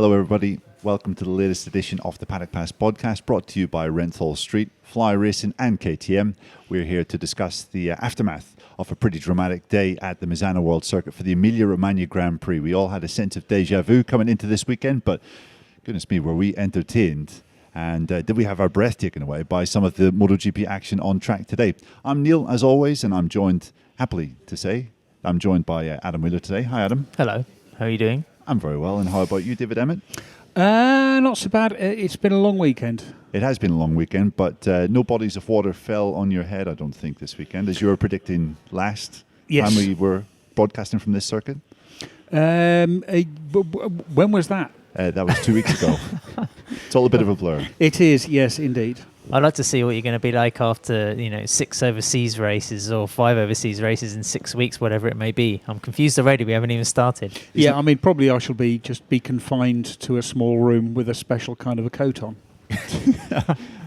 Hello, everybody. Welcome to the latest edition of the Paddock Pass podcast, brought to you by Renthal Street, Fly Racing and KTM. We're here to discuss the aftermath of a pretty dramatic day at the Misano World Circuit for the Emilia-Romagna Grand Prix. We all had a sense of deja vu coming into this weekend, but goodness me, were we entertained. And did we have our breath taken away by some of the MotoGP action on track today? I'm Neil, as always, and I'm joined, happily to say, I'm joined by Adam Wheeler today. Hi, Adam. Hello. How are you doing? I'm very well. And how about you, David Emmett? Not so bad. It's been a long weekend. It has been a long weekend, but no bodies of water fell on your head, I don't think, this weekend, as you were predicting last time we were broadcasting from this circuit. When was that? That was 2 weeks ago. It's all a bit of a blur. It is, yes, indeed. I'd like to see what you're going to be like after, 6 overseas races or 5 overseas races in 6 weeks, whatever it may be. I'm confused already. We haven't even started. Probably I shall be confined to a small room with a special kind of a coat on.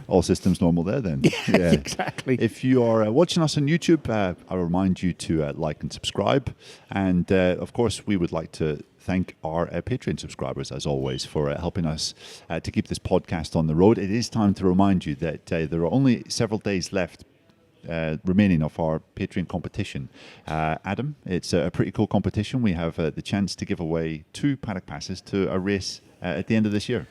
All systems normal there then. Yeah, exactly. If you are watching us on YouTube, I remind you to like and subscribe. And of course, we would like to thank our Patreon subscribers, as always, for helping us to keep this podcast on the road. It is time to remind you that there are only several days left remaining of our Patreon competition. Adam, it's a pretty cool competition. We have the chance to give away 2 paddock passes to a race at the end of this year.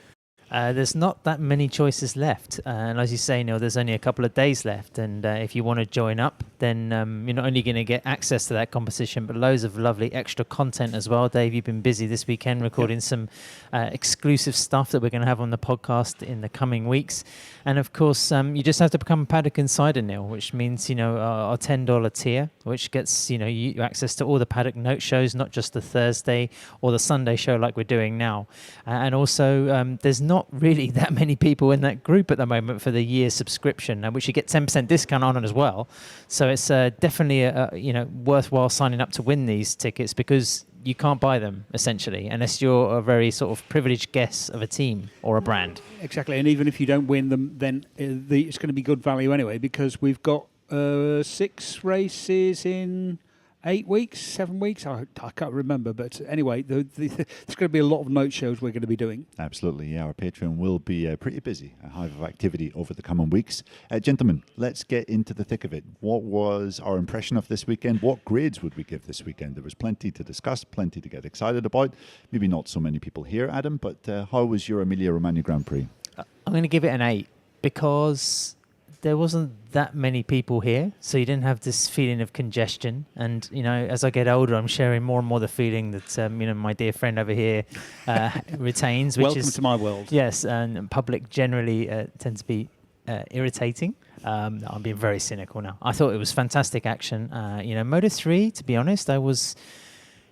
There's not that many choices left. And as you say, Neil, there's only a couple of days left. And if you want to join up, then you're not only going to get access to that competition, but loads of lovely extra content as well. Dave, you've been busy this weekend recording some exclusive stuff that we're going to have on the podcast in the coming weeks. And of course, you just have to become a Paddock Insider, Neil, which means, our $10 tier, which gets, you access to all the Paddock Note shows, not just the Thursday or the Sunday show like we're doing now. And also, there's not really that many people in that group at the moment for the year subscription, which you get 10% discount on as well. So it's definitely worthwhile signing up to win these tickets, because you can't buy them essentially unless you're a very sort of privileged guest of a team or a brand. Exactly, and even if you don't win them, then it's going to be good value anyway, because we've got 6 races in 8 weeks, 7 weeks. I can't remember, but anyway, there's going to be a lot of note shows we're going to be doing. Absolutely, yeah. Our Patreon will be pretty busy, a hive of activity over the coming weeks. Gentlemen, let's get into the thick of it. What was our impression of this weekend? What grades would we give this weekend? There was plenty to discuss, plenty to get excited about. Maybe not so many people here, Adam, but how was your Emilia-Romagna Grand Prix? I'm going to give it an 8 because there wasn't that many people here, so you didn't have this feeling of congestion. And, as I get older, I'm sharing more and more the feeling that, my dear friend over here retains. Which Welcome to my world. Yes, and public generally tends to be irritating. I'm being very cynical now. I thought it was fantastic action. Moto3, to be honest,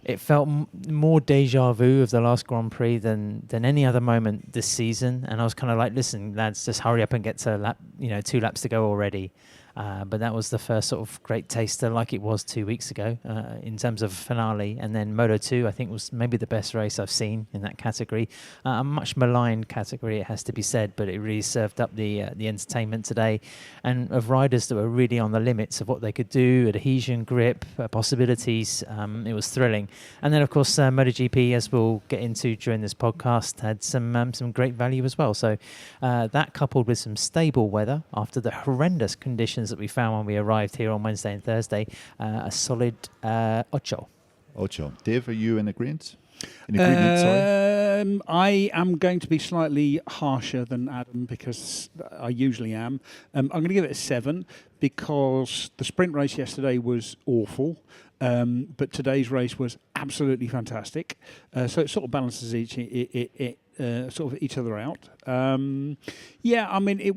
it felt more deja vu of the last Grand Prix than any other moment this season. And I was kind of like, listen, lads, just hurry up and get to 2 laps to go already. But that was the first sort of great taster, like it was 2 weeks ago, in terms of finale. And then Moto2, I think, was maybe the best race I've seen in that category. A much maligned category, it has to be said, but it really served up the entertainment today, and of riders that were really on the limits of what they could do, adhesion, grip, possibilities. It was thrilling. And then, of course, MotoGP, as we'll get into during this podcast, had some great value as well. So that, coupled with some stable weather after the horrendous conditions that we found when we arrived here on Wednesday and Thursday, a solid 8. Dave, are you in agreement? I am going to be slightly harsher than Adam, because I usually am. I'm going to give it a 7 because the sprint race yesterday was awful. But today's race was absolutely fantastic. So it sort of balances each other out. It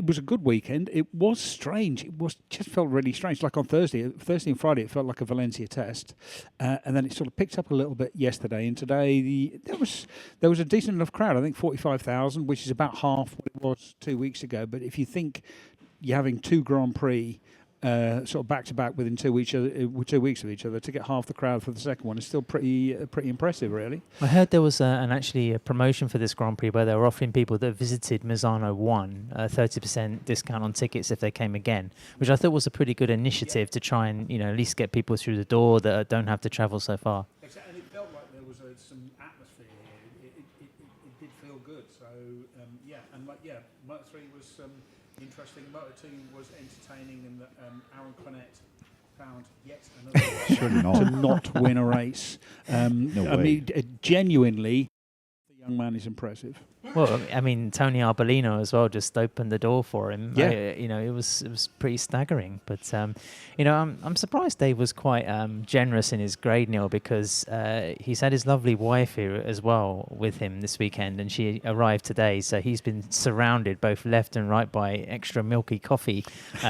was a good weekend. It was strange. Just felt really strange. Like on Thursday and Friday, it felt like a Valencia test, and then it sort of picked up a little bit yesterday. And today, there was a decent enough crowd. I think 45,000, which is about half what it was 2 weeks ago. But if you think you're having 2 Grand Prix sort of back to back within 2 weeks of each other, to get half the crowd for the second one is still pretty impressive, really. I heard there was actually a promotion for this Grand Prix where they were offering people that visited Misano 1 a 30% discount on tickets if they came again, which I thought was a pretty good initiative to try and at least get people through the door that don't have to travel so far. And it felt like there was some atmosphere here. Yeah, Moto 3 was interesting. Moto 2 was entertaining, and Aaron Cornett found yet another Surely not. to not win a race. No I way. mean, genuinely, the young man is impressive. Well, I mean, Tony Arbolino as well just opened the door for him. Yeah. It was pretty staggering. But I'm surprised Dave was quite generous in his grade, Neil, because he's had his lovely wife here as well with him this weekend, and she arrived today. So he's been surrounded both left and right by extra milky coffee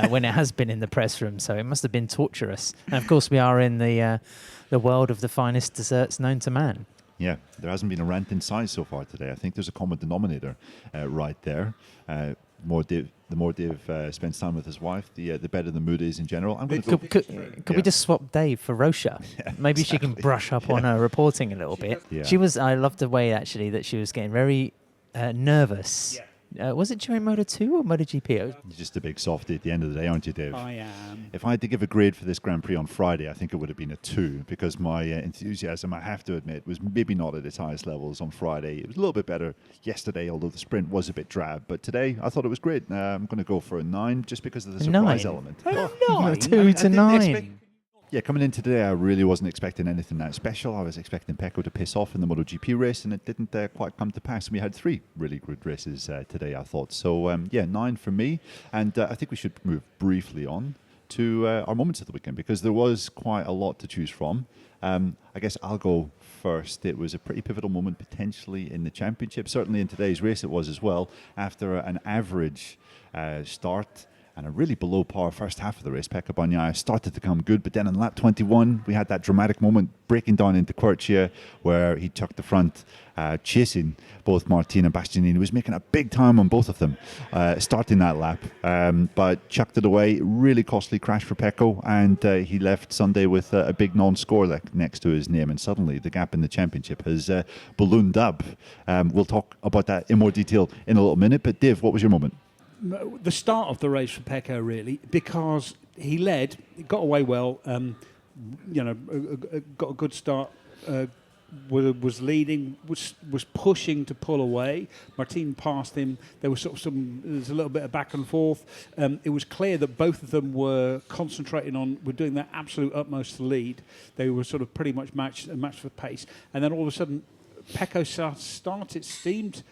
when it has been in the press room. So it must have been torturous. And of course, we are in the world of the finest desserts known to man. Yeah, there hasn't been a rant in size so far today. I think there's a common denominator right there. The more Dave spends time with his wife, the better the mood is in general. I'm going to go. Could we just swap Dave for Rosha? Maybe she can brush up on her reporting a little bit. Yeah. I loved the way actually that she was getting very nervous. Was it during Moto 2 or Moto GP? You're just a big softie at the end of the day, aren't you, Dave? I am. If I had to give a grade for this Grand Prix on Friday, I think it would have been a 2, because my enthusiasm, I have to admit, was maybe not at its highest levels on Friday. It was a little bit better yesterday, although the sprint was a bit drab. But today, I thought it was great. I'm going to go for a 9, just because of the surprise element. Oh, 2 to 9. Yeah, coming in today, I really wasn't expecting anything that special. I was expecting Pecco to piss off in the MotoGP race, and it didn't quite come to pass. We had 3 really good races today, I thought. So, 9 for me. And I think we should move briefly on to our moments of the weekend, because there was quite a lot to choose from. I guess I'll go first. It was a pretty pivotal moment potentially in the championship. Certainly in today's race it was as well. After an average start and a really below par first half of the race, Pecco Bagnaia started to come good, but then in lap 21 we had that dramatic moment breaking down into Quercia where he chucked the front, chasing both Martin and Bastianini. He was making a big time on both of them starting that lap, but chucked it away. Really costly crash for Pecco, and he left Sunday with a big non-score next to his name, and suddenly the gap in the championship has ballooned up. We'll talk about that in more detail in a little minute, but Dave, what was your moment? The start of the race for Pecco, really, because he led, got away well, got a good start, was leading, was pushing to pull away. Martin passed him. There was there was a little bit of back and forth. It was clear that both of them were concentrating were doing their absolute utmost to lead. They were sort of pretty much matched for pace. And then all of a sudden, Pecco seemed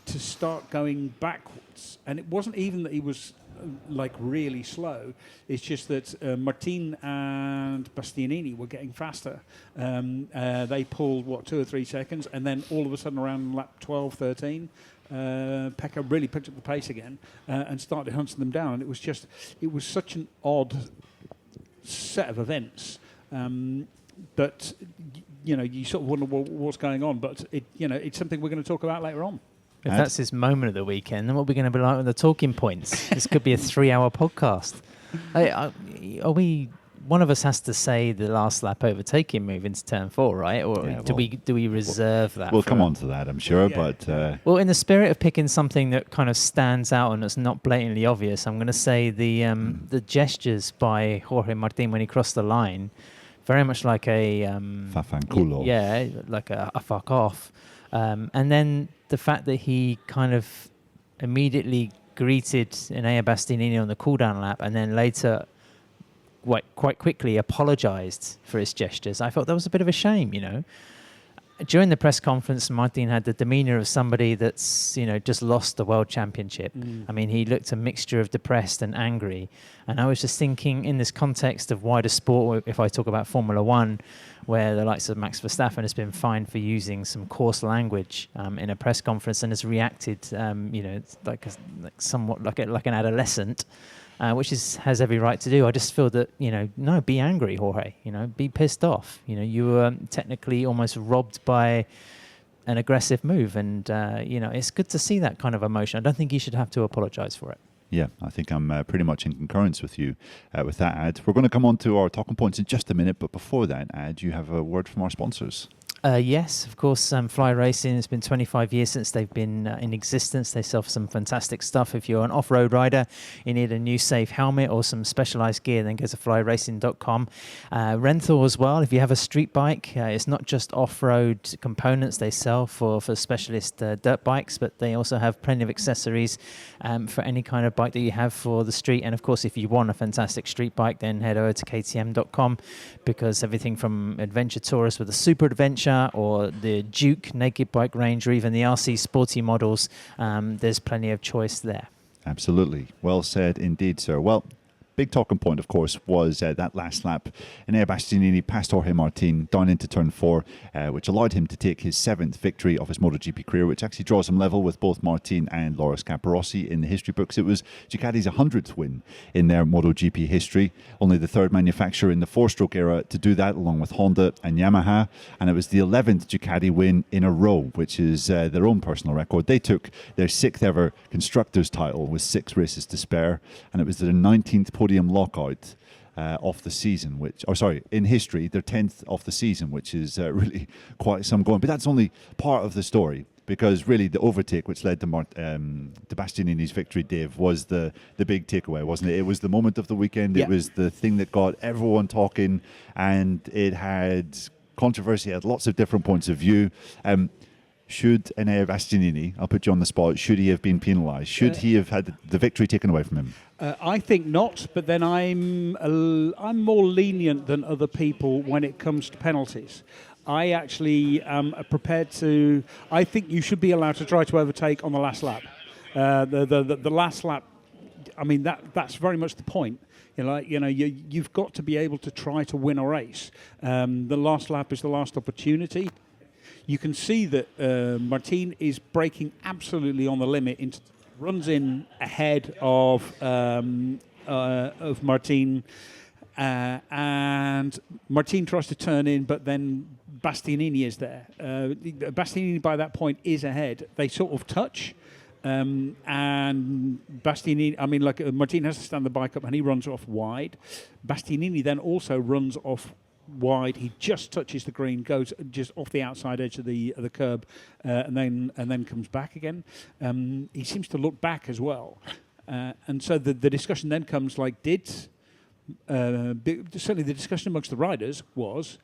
to start going backwards, and it wasn't even that he was really slow. It's just that Martin and Bastianini were getting faster. They pulled 2 or 3 seconds, and then all of a sudden around lap 12, 13, Pecco really picked up the pace again and started hunting them down. And it was such an odd set of events that you sort of wonder what's going on. But it's something we're going to talk about later on. If that's his moment of the weekend, then what are we going to be like with the talking points? This could be a 3-hour podcast. One of us has to say the last lap overtaking move into turn 4, right? Or do we reserve that? We'll come on to that, I'm sure. Yeah. But well, in the spirit of picking something that kind of stands out and that's not blatantly obvious, I'm going to say the gestures by Jorge Martin when he crossed the line, very much like a Fafanculo. Like a fuck off. And then the fact that he kind of immediately greeted Enea Bastianini on the cooldown lap, and then later quite quickly apologized for his gestures. I thought that was a bit of a shame, During the press conference, Martin had the demeanor of somebody that's, just lost the world championship. I mean, he looked a mixture of depressed and angry. And I was just thinking, in this context of wider sport, if I talk about Formula One, where the likes of Max Verstappen has been fined for using some coarse language in a press conference and has reacted, somewhat like an adolescent, which has every right to do. I just feel that, no, be angry, Jorge. Be pissed off. You were technically almost robbed by an aggressive move, and it's good to see that kind of emotion. I don't think you should have to apologise for it. Yeah, I think I'm pretty much in concurrence with you with that, Ad. We're going to come on to our talking points in just a minute, but before that, Ad, you have a word from our sponsors. Yes, of course. Fly Racing, it's been 25 years since they've been in existence. They sell some fantastic stuff. If you're an off-road rider, you need a new safe helmet or some specialized gear, then go to flyracing.com. Rental as well. If you have a street bike, it's not just off-road components they sell for specialist dirt bikes, but they also have plenty of accessories for any kind of bike that you have for the street. And of course, if you want a fantastic street bike, then head over to ktm.com, because everything from Adventure Tourist with a Super Adventure or the Duke naked bike range, or even the RC Sporty models, there's plenty of choice there. Absolutely. Well said indeed, sir. Well, big talking point, of course, was that last lap. Enea Bastianini passed Jorge Martin down into turn 4, which allowed him to take his 7th victory of his MotoGP career, which actually draws him level with both Martin and Loris Capirossi in the history books. It was Ducati's 100th win in their MotoGP history, only the 3rd manufacturer in the 4-stroke era to do that, along with Honda and Yamaha. And it was the 11th Ducati win in a row, which is their own personal record. They took their 6th ever constructors title with 6 races to spare, and it was their 19th podium lockout of the season, in history, their 10th of the season, which is really quite some going. But that's only part of the story, because really the overtake, which led to Bastianini's victory, Dave, was the big takeaway, wasn't it? It was the moment of the weekend. Yeah. It was the thing that got everyone talking, and it had controversy, it had lots of different points of view. Should Enea Bastianini, I'll put you on the spot, should he have been penalised? Should he have had the victory taken away from him? I think not, but then I'm more lenient than other people when it comes to penalties. I actually am prepared to. I think you should be allowed to try to overtake on the last lap. The last lap. I mean, that's very much the point. You've got to be able to try to win a race. The last lap is the last opportunity. You can see that Martin is braking absolutely on the limit. Runs in ahead of Martin, and Martin tries to turn in, but then Bastianini is there. Bastianini by that point is ahead. They sort of touch, and Bastianini. Martin has to stand the bike up, and he runs off wide. Bastianini then also runs off wide. He just touches the green, goes just off the outside edge of the curb, and then comes back again. He seems to look back as well, and so the discussion then comes certainly the discussion amongst the riders was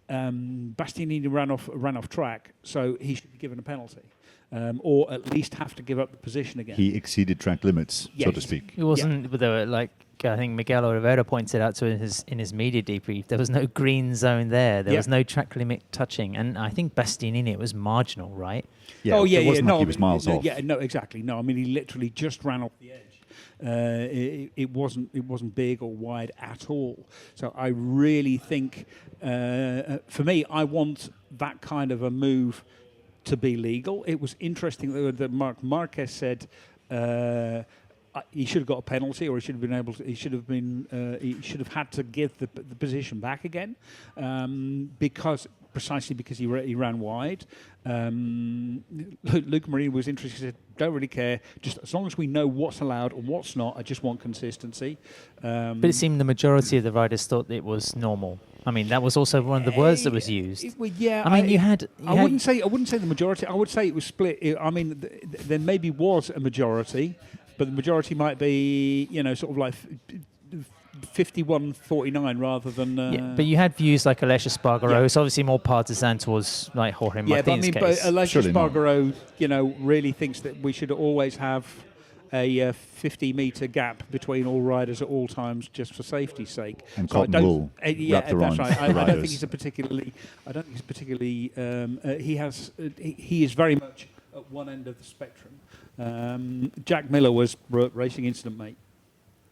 Bastianini ran off track, so he should be given a penalty. Or at least have to give up the position again. He exceeded track limits, so to speak. It wasn't, I think Miguel Oliveira pointed out to in his media debrief, there was no green zone there. There was no track limit touching. And I think Bastianini, it was marginal, right? Yeah, it wasn't like he was miles off. Yeah, no, exactly. No, I mean, he literally just ran off the edge. It wasn't big or wide at all. So I really think, for me, I want that kind of a move to be legal. It was interesting that Marc Marquez said he should have got a penalty, or he should have had to give the position back again, because he ran wide. Luke Marini was interested. He said, "Don't really care. Just as long as we know what's allowed and what's not. I just want consistency." But it seemed the majority of the riders thought it was normal. I mean, that was also one of the words that was used. I wouldn't say the majority. I would say it was split. There maybe was a majority, but the majority might be, sort of like 51-49 rather than. But you had views like Aleix Espargaro, who's obviously more partisan towards like Jorge Martin's case. But Aleix Espargaro, really thinks that we should always have a 50-metre gap between all riders at all times, just for safety's sake. And cotton wool wrapped around that's right. the I don't think riders. he's he is very much at one end of the spectrum. Jack Miller was racing incident mate.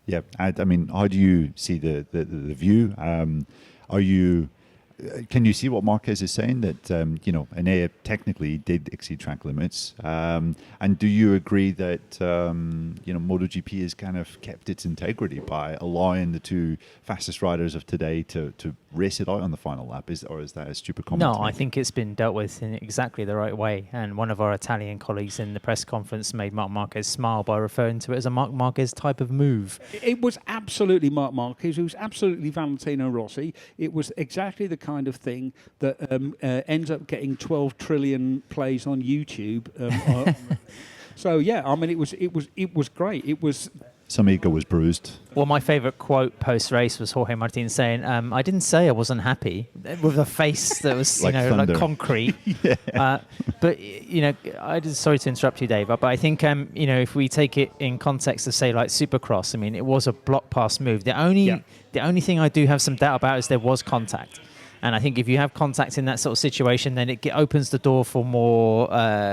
Yeah, I mean, how do you see the view? Can you see what Marquez is saying, that Enea technically did exceed track limits, and do you agree that MotoGP has kind of kept its integrity by allowing the two fastest riders of today to race it out on the final lap? Is that a stupid comment? No, I think it's been dealt with in exactly the right way. And one of our Italian colleagues in the press conference made Marc Marquez smile by referring to it as a Marc Marquez type of move. It was absolutely Marc Marquez. It was absolutely Valentino Rossi. It was exactly the kind of thing that ends up getting 12 trillion plays on YouTube. So yeah, I mean, it was great. It was. Some ego was bruised. Well, my favourite quote post-race was Jorge Martin saying, I didn't say I wasn't happy, with a face that was, Like thunder. like concrete. Yeah. But, sorry to interrupt you, Dave, but I think, if we take it in context of, say, like Supercross, I mean, it was a block pass move. The only thing I do have some doubt about is there was contact. And I think if you have contact in that sort of situation, then it opens the door for more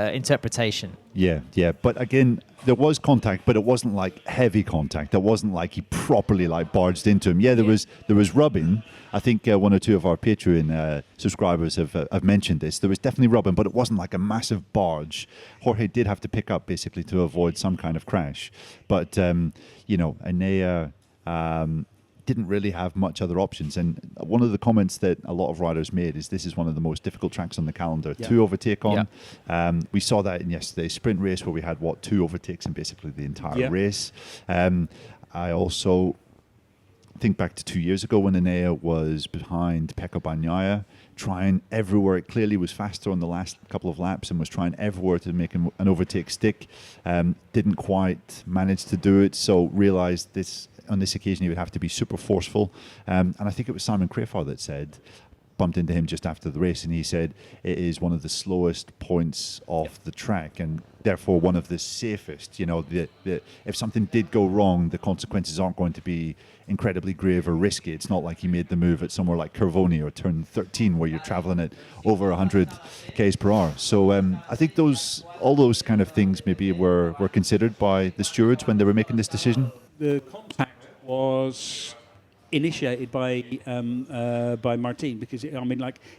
interpretation. Yeah. But again, there was contact, but it wasn't like heavy contact. It wasn't like he properly like barged into him. Yeah, there was rubbing. I think one or two of our Patreon subscribers have mentioned this. There was definitely rubbing, but it wasn't like a massive barge. Jorge did have to pick up basically to avoid some kind of crash. But, Enea didn't really have much other options. And one of the comments that a lot of riders made is this is one of the most difficult tracks on the calendar to overtake on. Yeah. We saw that in yesterday's sprint race where we had, 2 overtakes in basically the entire race. I also think back to 2 years ago when Enea was behind Pecco Bagnaia, trying everywhere. It clearly was faster on the last couple of laps and was trying everywhere to make an overtake stick. Didn't quite manage to do it, so realized on this occasion he would have to be super forceful. And I think it was Simon Crafar that bumped into him just after the race, and he said it is one of the slowest points of the track and therefore one of the safest. If something did go wrong, the consequences aren't going to be incredibly grave or risky. It's not like he made the move at somewhere like Curvoni or turn 13 where you're traveling at over 100 k's per hour. So I think all those kind of things maybe were considered by the stewards when they were making this decision. The contact was initiated by Martin, because it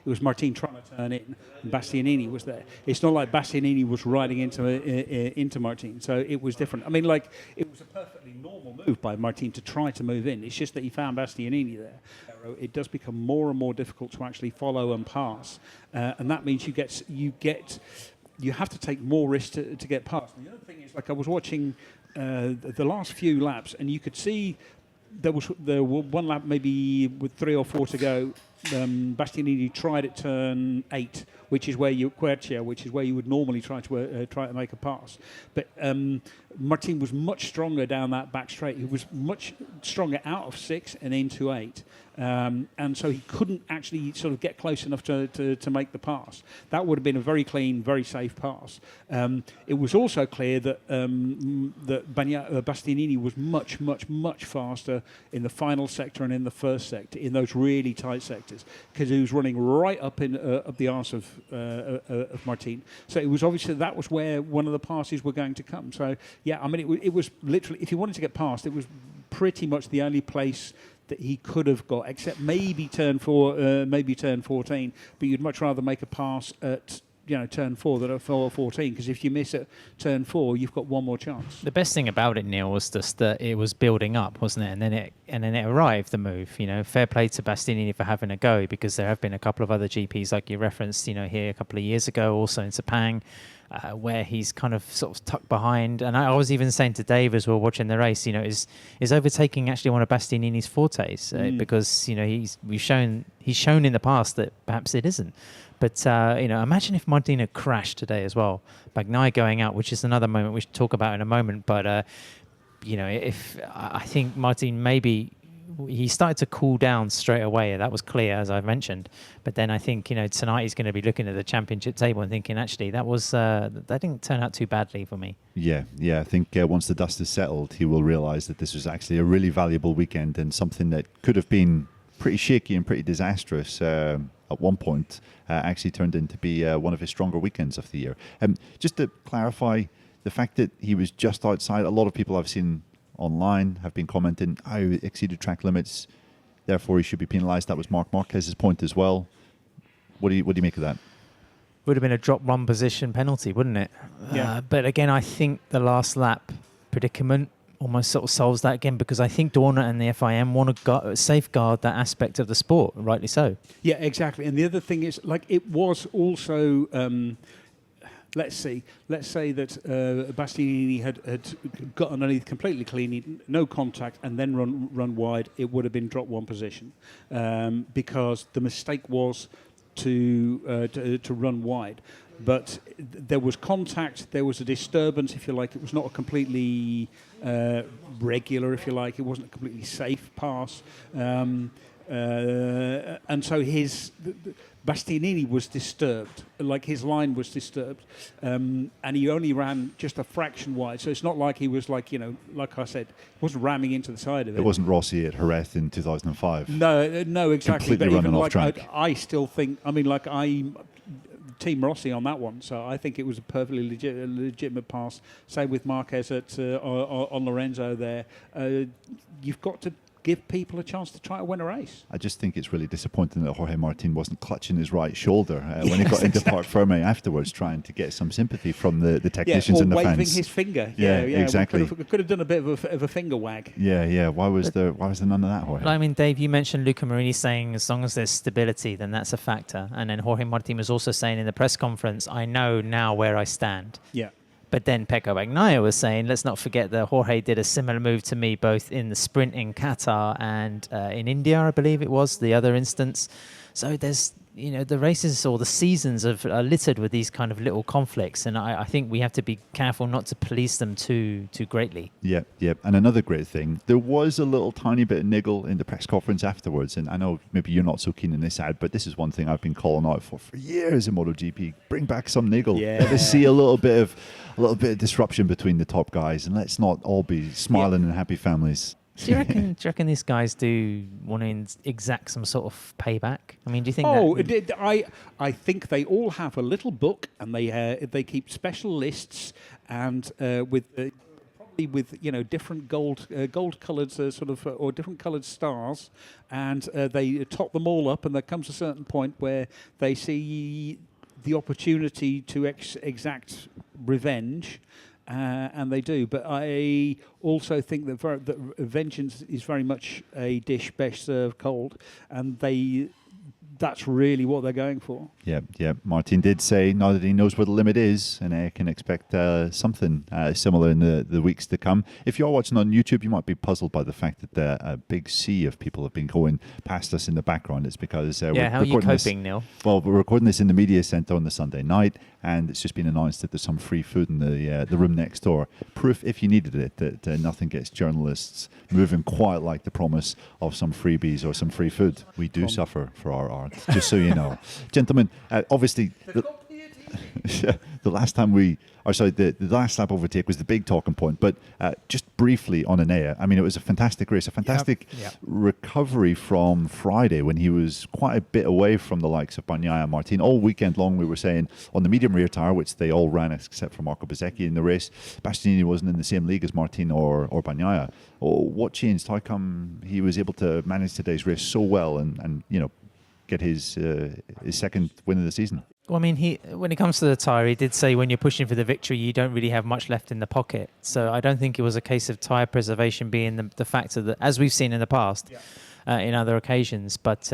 was Martin trying to turn in and Bastianini was there. It's not like Bastianini was riding into Martin, so it was different. It was a perfectly normal move by Martin to try to move in. It's just that he found Bastianini there. It does become more and more difficult to actually follow and pass, and that means you have to take more risks to get past. And the other thing is, I was watching the last few laps, and you could see there was one lap maybe with 3 or 4 to go. Bastianini tried at turn 8, which is where you would normally try to make a pass. But Martin was much stronger down that back straight. He was much stronger out of 6 and into 8. And so he couldn't actually sort of get close enough to make the pass. That would have been a very clean, very safe pass. It was also clear that Bastianini was much, much, much faster in the final sector and in the first sector, in those really tight sectors, because he was running right up the arse of Martin. So it was obviously that was where one of the passes were going to come. So yeah, I mean, it was literally, if he wanted to get past, it was pretty much the only place that he could have got, except maybe turn 4, maybe turn 14. But you'd much rather make a pass at turn 4 than at 14, because if you miss at turn 4, you've got one more chance. The best thing about it, Neil, was just that it was building up, wasn't it? And then it arrived, the move. Fair play to Bastianini for having a go, because there have been a couple of other GPs, like you referenced, here a couple of years ago, also in Sepang, where he's kind of sort of tucked behind. And I was even saying to Dave as we were watching the race, is overtaking actually one of Bastianini's fortes? Because he's shown in the past that perhaps it isn't. But imagine if Martin had crashed today as well. Bagnaia going out, which is another moment we should talk about in a moment. But if I think Martin maybe he started to cool down straight away. That was clear, as I mentioned. But then I think tonight he's going to be looking at the championship table and thinking, actually, that didn't turn out too badly for me. Yeah. I think once the dust is settled, he will realise that this was actually a really valuable weekend, and something that could have been pretty shaky and pretty disastrous at one point actually turned into be one of his stronger weekends of the year. Just to clarify, the fact that he was just outside, a lot of people I've seen online have been commenting, he exceeded track limits, therefore he should be penalised. That was Marc Marquez's point as well. What do you make of that? Would have been a drop one position penalty, wouldn't it? Yeah. But again, I think the last lap predicament almost sort of solves that again, because I think Dorna and the FIM want to safeguard that aspect of the sport, rightly so. Yeah, exactly. And the other thing is, like, it was also, let's say that Bastianini had got underneath completely clean, no contact, and then run wide. It would have been drop one position, because the mistake was to run wide. But there was contact, there was a disturbance, if you like. It was not a completely regular, if you like. It wasn't a completely safe pass. And so Bastianini was disturbed, like his line was disturbed. And he only ran just a fraction wide. So it's not like he was like, like I said, wasn't ramming into the side of it. It wasn't Rossi at Jerez in 2005. No, exactly. Completely but running even off like track. I still think, Team Rossi on that one, so I think it was a perfectly legitimate pass. Same with Marquez on Lorenzo there. You've got to give people a chance to try to win a race. I just think it's really disappointing that Jorge Martin wasn't clutching his right shoulder when he got into Parc Ferme afterwards, trying to get some sympathy from the technicians and the waving fans. his finger. Yeah, exactly. We could have done a bit of a finger wag. Yeah. Why was there none of that, Jorge? I mean, Dave, you mentioned Luca Marini saying as long as there's stability, then that's a factor. And then Jorge Martin was also saying in the press conference, I know now where I stand. Yeah. But then Pecco Bagnaia was saying, let's not forget that Jorge did a similar move to me both in the sprint in Qatar and in India, I believe it was, the other instance. So there's, the races or the seasons are littered with these kind of little conflicts. And I think we have to be careful not to police them too greatly. Yeah. And another great thing, there was a little tiny bit of niggle in the press conference afterwards. And I know maybe you're not so keen on this, Ad, but this is one thing I've been calling out for years in MotoGP. Bring back some niggle. Yeah. Let us see a little bit of disruption between the top guys, and let's not all be smiling and happy families. Do you reckon these guys do want to exact some sort of payback? I mean, do you think? I think they all have a little book, and they keep special lists, and with different gold coloured or different coloured stars, and they top them all up, and there comes a certain point where they see the opportunity to exact revenge. And they do, but I also think that vengeance is very much a dish best served cold, and that's really what they're going for. Yeah. Martin did say now that he knows where the limit is, and I can expect something similar in the weeks to come. If you're watching on YouTube, you might be puzzled by the fact that a big sea of people have been going past us in the background. It's because how are you coping, Neil? Well, we're recording this in the media centre on the Sunday night, and it's just been announced that there's some free food in the room next door. Proof, if you needed it, that nothing gets journalists moving quite like the promise of some freebies or some free food. We do suffer for our art, just so you know. Gentlemen, obviously, the last lap overtake was the big talking point, but just briefly on Enea, I mean, it was a fantastic race, a fantastic recovery from Friday when he was quite a bit away from the likes of Bagnaia and Martin. All weekend long, we were saying on the medium rear tyre, which they all ran except for Marco Bezzecchi in the race, Bastianini wasn't in the same league as Martin or Bagnaia. What changed? How come he was able to manage today's race so well and get his second win of the season? Well, I mean, when it comes to the tyre, he did say when you're pushing for the victory, you don't really have much left in the pocket. So I don't think it was a case of tyre preservation being the factor that, as we've seen in the past, in other occasions. But,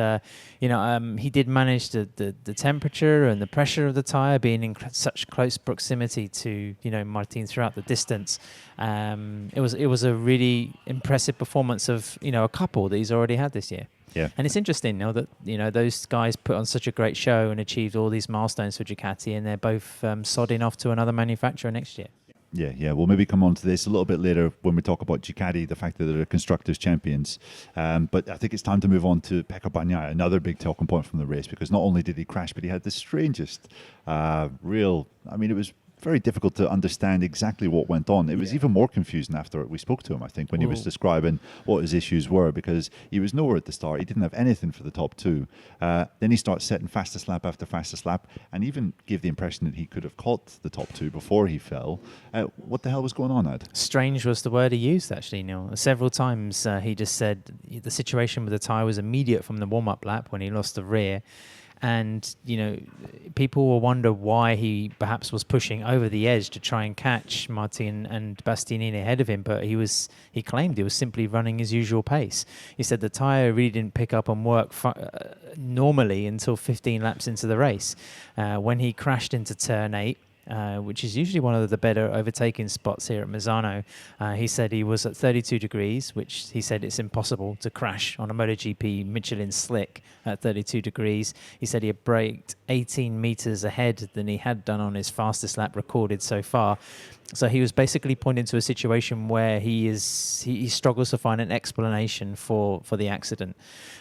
he did manage the temperature and the pressure of the tyre being in such close proximity to, Martin throughout the distance. It was a really impressive performance of, a couple that he's already had this year. Yeah. And it's interesting now that, those guys put on such a great show and achieved all these milestones for Ducati, and they're both sodding off to another manufacturer next year. Yeah. We'll maybe come on to this a little bit later when we talk about Ducati, the fact that they're Constructors' champions. But I think it's time to move on to Pecco Bagnaia, another big talking point from the race, because not only did he crash, but he had the strangest it was very difficult to understand exactly what went on. It was even more confusing after we spoke to him, I think, when he was describing what his issues were, because he was nowhere at the start. He didn't have anything for the top two. Then he starts setting fastest lap after fastest lap, and even gave the impression that he could have caught the top two before he fell. What the hell was going on, Ed? Strange was the word he used, actually, Neil. Several times he just said the situation with the tyre was immediate from the warm-up lap when he lost the rear. And, people will wonder why he perhaps was pushing over the edge to try and catch Martin and Bastianini ahead of him. But he claimed he was simply running his usual pace. He said the tyre really didn't pick up and work normally until 15 laps into the race. When he crashed into turn 8, which is usually one of the better overtaking spots here at Misano. He said he was at 32 degrees, which he said it's impossible to crash on a MotoGP Michelin slick at 32 degrees. He said he had braked 18 meters ahead than he had done on his fastest lap recorded so far. So he was basically pointing to a situation where he struggles to find an explanation for the accident.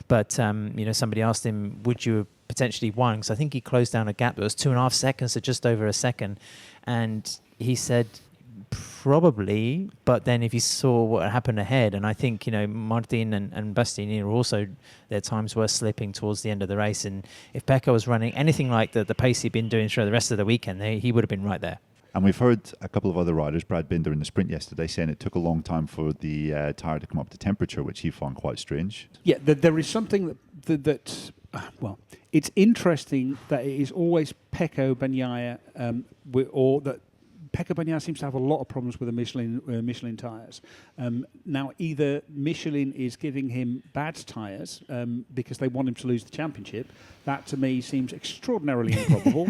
But somebody asked him, would you have potentially won? Because I think he closed down a gap that was 2.5 seconds to just over a second, and he said probably. But then if you saw what happened ahead, and I think Martin and Bastianini were also, their times were slipping towards the end of the race, and if Pecco was running anything like the pace he'd been doing throughout the rest of the weekend, he would have been right there. And we've heard a couple of other riders, Brad Binder in the sprint yesterday, saying it took a long time for the tyre to come up to temperature, which he found quite strange. Yeah, there is something that it's interesting that it is always Pecco Bagnaia, or that Pecco Bagnaia seems to have a lot of problems with the Michelin tyres. Now, either Michelin is giving him bad tyres because they want him to lose the championship. That, to me, seems extraordinarily improbable.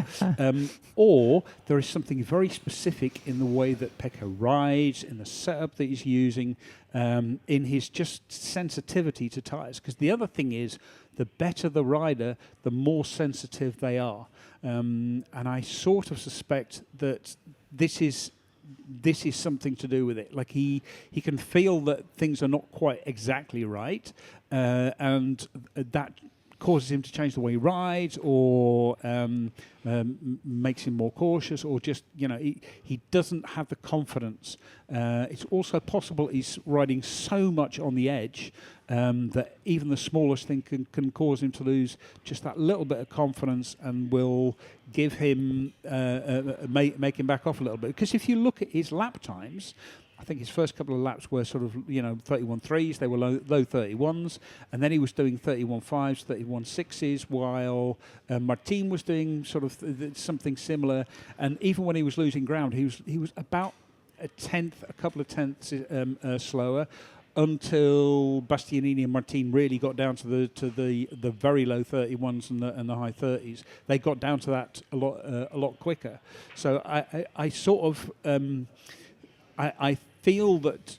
Or there is something very specific in the way that Pecco rides, in the setup that he's using, in his just sensitivity to tyres. Because the other thing is, the better the rider, the more sensitive they are. And I sort of suspect that this is something to do with it. Like he can feel that things are not quite exactly right, and that causes him to change the way he rides, or makes him more cautious, or just he doesn't have the confidence. It's also possible he's riding so much on the edge that even the smallest thing can cause him to lose just that little bit of confidence, and will give him make him back off a little bit. Because if you look at his lap times, I think his first couple of laps were sort of 31.3s. They were low 31s, and then he was doing 31.5s, 31.6s, while Martin was doing sort of something similar. And even when he was losing ground, he was about a couple of tenths slower, until Bastianini and Martin really got down to the very low 31s and the high 30s. They got down to that a lot quicker. So I sort of I feel that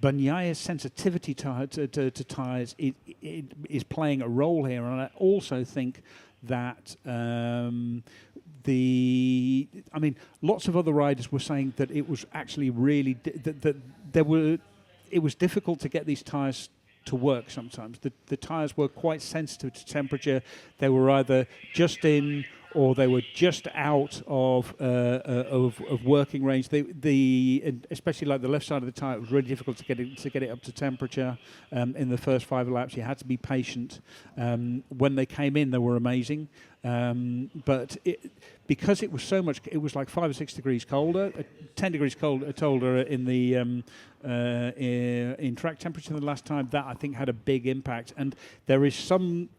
Bagnaia's sensitivity to tyres is playing a role here, and I also think that lots of other riders were saying that it was actually really it was difficult to get these tyres to work sometimes. The tyres were quite sensitive to temperature. They were either just in, or they were just out of working range. Especially like the left side of the tyre, it was really difficult to get it up to temperature. In the first 5 laps, you had to be patient. When they came in, they were amazing. But because it was so much, it was like 5 or 6 degrees colder, 10 degrees colder in the in track temperature than the last time. That, I think, had a big impact. And there is some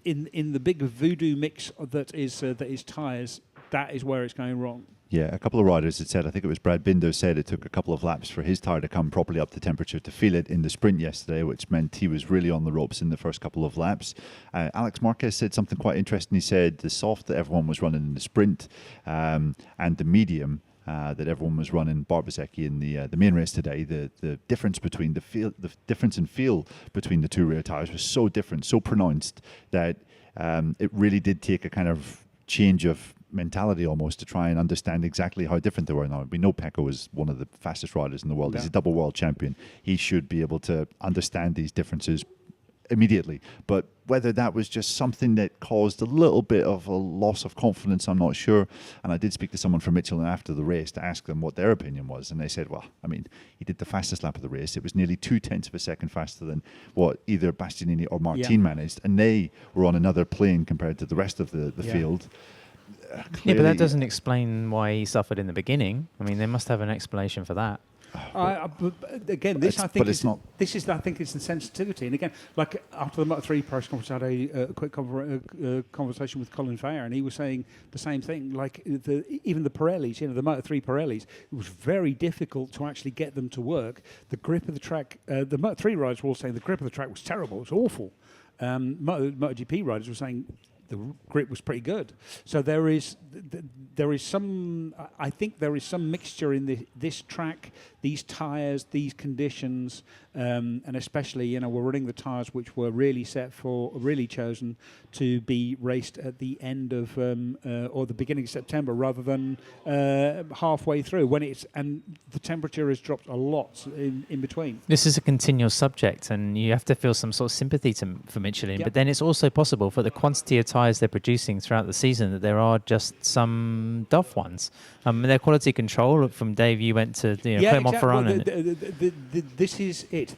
in the big voodoo mix that is tyres. That is where it's going wrong. Yeah, a couple of riders had said, I think it was Brad Binder said it took a couple of laps for his tyre to come properly up to temperature to feel it in the sprint yesterday, which meant he was really on the ropes in the first couple of laps. Alex Marquez said something quite interesting. He said the soft that everyone was running in the sprint and the medium that everyone was running Barbasecki in the main race today, the difference between the difference in feel between the two rear tyres was so different, so pronounced, that it really did take a kind of change of mentality almost to try and understand exactly how different they were. Now, we know Pecco is one of the fastest riders in the world. Yeah. He's a double world champion. He should be able to understand these differences immediately. But whether that was just something that caused a little bit of a loss of confidence, I'm not sure. And I did speak to someone from Michelin after the race to ask them what their opinion was. And they said, well, I mean, he did the fastest lap of the race. It was nearly 0.2 of a second faster than what either Bastianini or Martin managed. And they were on another plane compared to the rest of the field. Yeah, but that doesn't explain why he suffered in the beginning. I mean, they must have an explanation for that. But again, this I think it's not. This is I think it's the sensitivity. And again, like after the Moto3 press conference, I had a quick conversation with Colin Fair, and he was saying the same thing. Like even the Pirellis, the Moto3 Pirellis, it was very difficult to actually get them to work. The grip of the track, the Moto3 riders were all saying the grip of the track was terrible. It was awful. MotoGP riders were saying the grip was pretty good. So there is some. I think there is some mixture in this track, these tyres, these conditions, and especially we're running the tyres which were really chosen to be raced at the end of or the beginning of September rather than halfway through and the temperature has dropped a lot in between. This is a continual subject, and you have to feel some sort of sympathy for Michelin. Yep. But then it's also possible for the quantity of tyres they're producing throughout the season that there are just some duff ones. Their quality control from Dave, you went to Clermont-Ferrand. Well, this is it.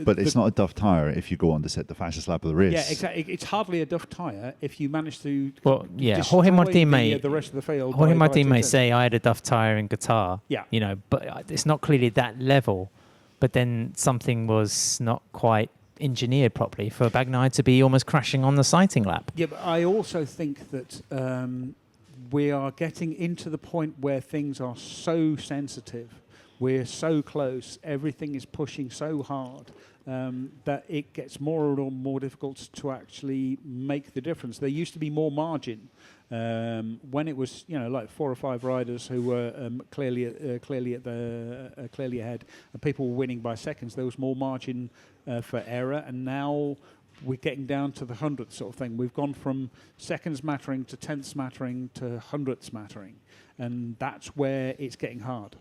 But it's not a duff tyre if you go on to set the fastest lap of the race. Yeah, exactly. It's hardly a duff tyre if you manage to. Jorge Martin the rest of the field. Jorge Martin may say I had a duff tyre in Qatar. Yeah. But it's not clearly that level. But then something was not quite engineered properly for Bagnaia to be almost crashing on the sighting lap. Yeah, but I also think that we are getting into the point where things are so sensitive. We're so close. Everything is pushing so hard that it gets more and more difficult to actually make the difference. There used to be more margin when it was, like 4 or 5 riders who were clearly ahead, and people were winning by seconds. There was more margin for error, and now we're getting down to the hundredth sort of thing. We've gone from seconds mattering to tenths mattering to hundredths mattering, and that's where it's getting hard.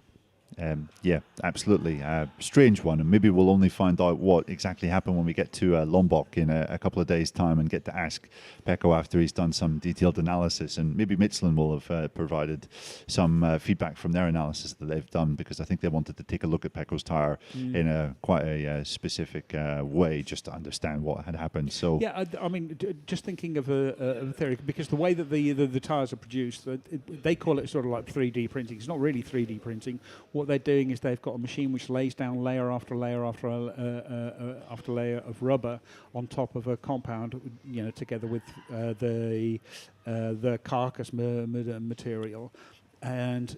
Yeah, absolutely. Strange one, and maybe we'll only find out what exactly happened when we get to Lombok in a couple of days' time and get to ask Pecco after he's done some detailed analysis, and maybe Michelin will have provided some feedback from their analysis that they've done, because I think they wanted to take a look at Pecco's tyre in quite a specific way, just to understand what had happened. So yeah, I mean, just thinking of a theory, because the way that the tyres are produced, they call it sort of like 3D printing. It's not really 3D printing. What they're doing is they've got a machine which lays down layer after layer after layer of rubber on top of a compound, together with the carcass material. And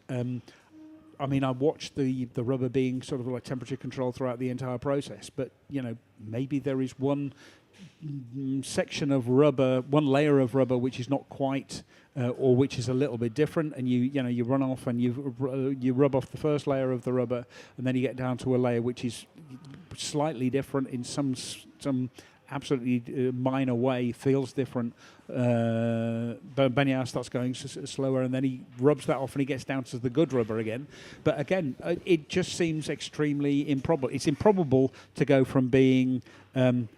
I mean, I watched the rubber being sort of like temperature controlled throughout the entire process, but maybe there is one section of rubber, one layer of rubber which is not quite or which is a little bit different, and you run off and you rub off the first layer of the rubber, and then you get down to a layer which is slightly different in some absolutely minor way, feels different. Bagnaia starts going slower, and then he rubs that off and he gets down to the good rubber again. But again, it just seems extremely improbable. It's improbable to go from being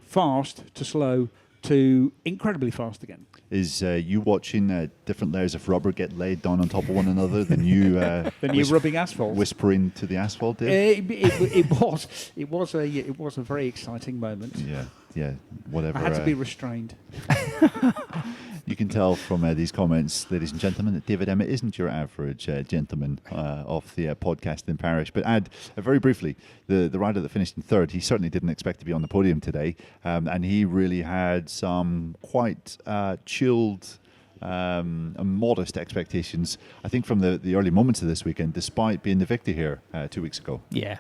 fast to slow to incredibly fast again. Is you watching different layers of rubber get laid down on top of one another than you than you rubbing asphalt, whispering to the asphalt? It was a very exciting moment. Yeah, whatever. I had to be restrained. You can tell from these comments, ladies and gentlemen, that David Emmett isn't your average gentleman of the podcast in Paris. But very briefly, the rider that finished in third, he certainly didn't expect to be on the podium today. And he really had some quite chilled and modest expectations, I think, from the early moments of this weekend, despite being the victor here 2 weeks ago. Yeah,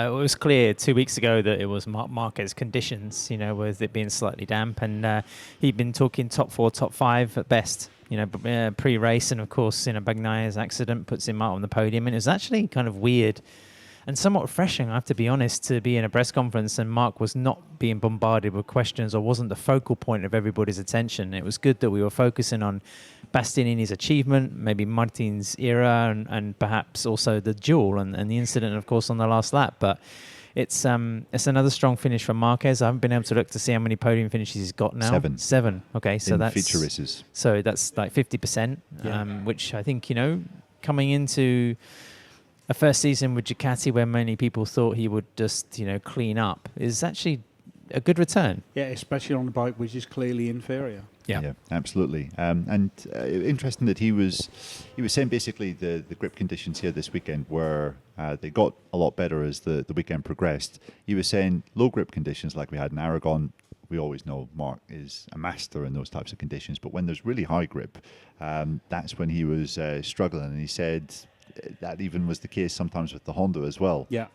it was clear 2 weeks ago that it was Marc Marquez conditions, with it being slightly damp, and he'd been talking top 4, top 5 at best, pre-race, and of course, Bagnaia's accident puts him out on the podium, and it was actually kind of weird and somewhat refreshing, I have to be honest, to be in a press conference and Marc was not being bombarded with questions or wasn't the focal point of everybody's attention. It was good that we were focusing on Bastianini's achievement, maybe Martin's era, and perhaps also the duel and the incident, of course, on the last lap. But it's another strong finish from Marquez. I haven't been able to look to see how many podium finishes he's got now. 7. Okay, so that's feature races. So that's like 50%, which I think, coming into a first season with Ducati where many people thought he would just, clean up, is actually a good return. Yeah, especially on a bike which is clearly inferior. Yeah, absolutely. And interesting that he was saying basically the grip conditions here this weekend were they got a lot better as the weekend progressed. He was saying low grip conditions like we had in Aragon. We always know Marc is a master in those types of conditions, but when there's really high grip, that's when he was struggling. And he said that even was the case sometimes with the Honda as well. Yeah.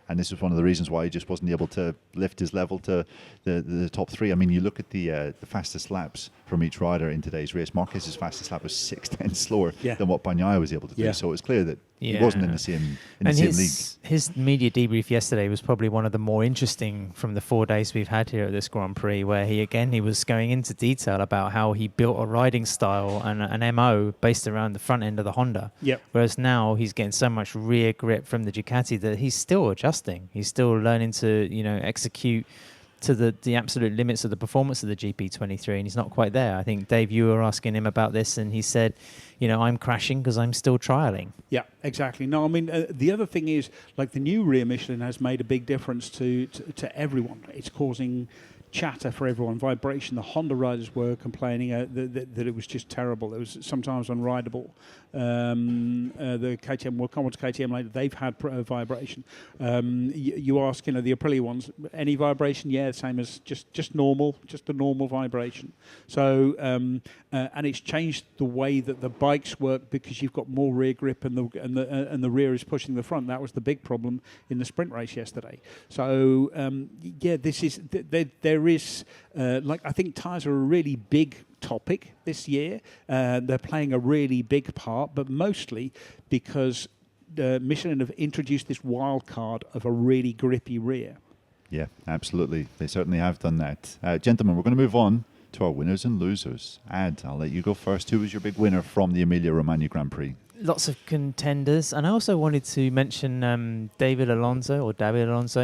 And this was one of the reasons why he just wasn't able to lift his level to the top three. I mean, you look at the fastest laps from each rider in today's race. Marquez's fastest lap was 6/10 slower than what Bagnaia was able to do. So it was clear that he wasn't in the same league. His media debrief yesterday was probably one of the more interesting from the 4 days we've had here at this Grand Prix, where he was going into detail about how he built a riding style and an MO based around the front end of the Honda. Yep. Whereas now he's getting so much rear grip from the Ducati that he's still adjusting. He's still learning to, execute to the absolute limits of the performance of the GP23, and he's not quite there. I think, Dave, you were asking him about this, and he said, I'm crashing because I'm still trialing. Yeah, exactly. No, I mean, the other thing is, like, the new rear Michelin has made a big difference to everyone. It's causing chatter for everyone, vibration. The Honda riders were complaining that it was just terrible. It was sometimes unrideable. The KTM, we'll come on to KTM later, they've had vibration. You ask, the Aprilia ones, any vibration? Yeah, same as just normal, just a normal vibration. So, and it's changed the way that the bikes work because you've got more rear grip and the rear is pushing the front. That was the big problem in the sprint race yesterday. So, there is, I think tyres are a really big topic this year. They're playing a really big part, but mostly because Michelin have introduced this wild card of a really grippy rear. Yeah, absolutely. They certainly have done that. Gentlemen, we're going to move on to our winners and losers. Ad, I'll let you go first. Who was your big winner from the Emilia-Romagna Grand Prix? Lots of contenders, and I also wanted to mention David Alonso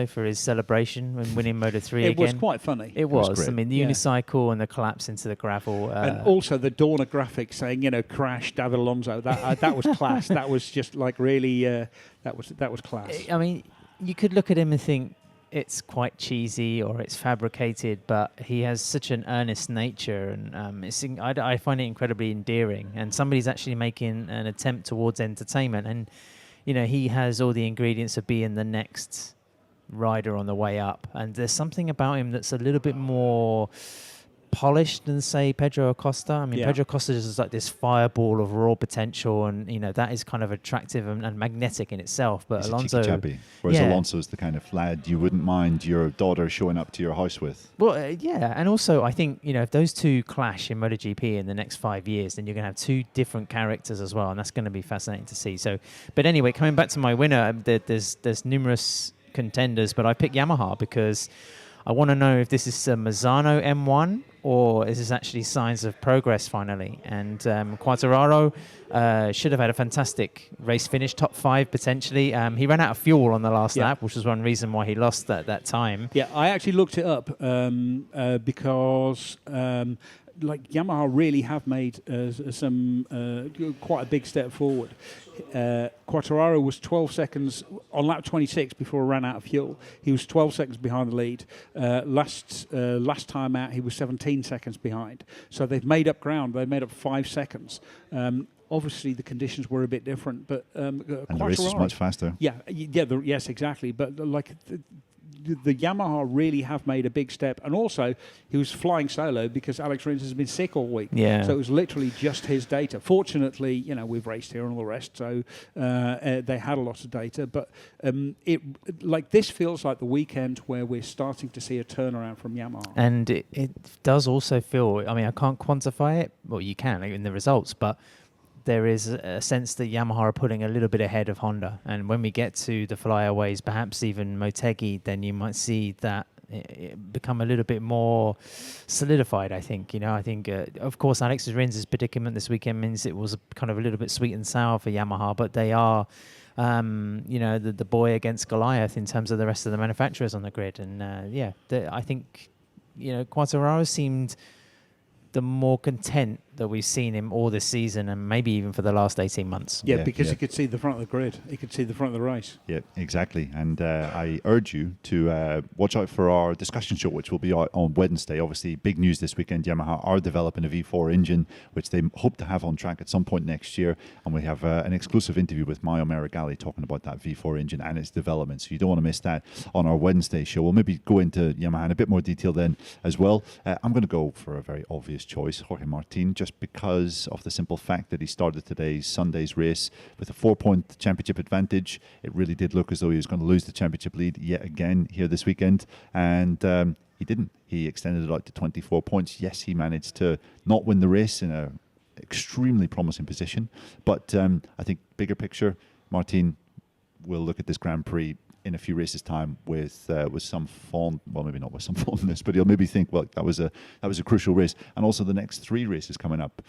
for his celebration when winning Moto3 again. It was quite funny. It was. I mean, the unicycle and the collapse into the gravel. And also the Dorna graphic saying, crash David Alonso. That was class. That was just like really, that was class. I mean, you could look at him and think, it's quite cheesy or it's fabricated, but he has such an earnest nature, and I find it incredibly endearing. And somebody's actually making an attempt towards entertainment, and he has all the ingredients of being the next rider on the way up. And there's something about him that's a little bit more polished than, say, Pedro Acosta. I mean, Pedro Acosta is like this fireball of raw potential, and that is kind of attractive and magnetic in itself. But he's Alonso, a cheeky chappy, whereas Alonso's the kind of lad you wouldn't mind your daughter showing up to your house with. Well, and also I think if those two clash in MotoGP in the next 5 years, then you're going to have two different characters as well, and that's going to be fascinating to see. So, but anyway, coming back to my winner, there's numerous contenders, but I picked Yamaha because I want to know if this is a Misano M1 or is this actually signs of progress finally. And Quartararo should have had a fantastic race finish, top 5 potentially. He ran out of fuel on the last lap, which was one reason why he lost that time. Yeah, I actually looked it up because Yamaha really have made some quite a big step forward. Quartararo was 12 seconds on lap 26 before he ran out of fuel. He was 12 seconds behind the lead. Last time out, he was 17 seconds behind. So they've made up ground. They made up 5 seconds. Obviously, the conditions were a bit different, but and the race was much faster. Yes, exactly. But the Yamaha really have made a big step, and also he was flying solo because Alex Rins has been sick all week. Yeah. So it was literally just his data. Fortunately, we've raced here and all the rest, so they had a lot of data. But this feels like the weekend where we're starting to see a turnaround from Yamaha. And it does also feel. I mean, I can't quantify it. Well, you can in the results, but there is a sense that Yamaha are putting a little bit ahead of Honda. And when we get to the flyaways, perhaps even Motegi, then you might see that it become a little bit more solidified, I think. I think, of course, Alex Rins' predicament this weekend means it was kind of a little bit sweet and sour for Yamaha, but they are, the boy against Goliath in terms of the rest of the manufacturers on the grid. And, I think, Quartararo seemed the more content that we've seen him all this season and maybe even for the last 18 months. Yeah, because he could see the front of the grid. He could see the front of the race. Yeah, exactly. And I urge you to watch out for our discussion show, which will be out on Wednesday. Obviously, big news this weekend. Yamaha are developing a V4 engine, which they hope to have on track at some point next year. And we have an exclusive interview with Maio Meregali talking about that V4 engine and its development. So you don't want to miss that on our Wednesday show. We'll maybe go into Yamaha in a bit more detail then as well. I'm going to go for a very obvious choice, Jorge Martin, just because of the simple fact that he started Sunday's race with a 4-point championship advantage. It really did look as though he was going to lose the championship lead yet again here this weekend, and he didn't. He extended it out to 24 points. Yes, he managed to not win the race in an extremely promising position, but I think bigger picture, Martin will look at this Grand Prix in a few races' time with some maybe not with some fondness, but he'll maybe think, well, that was a crucial race. And also the next 3 races coming up,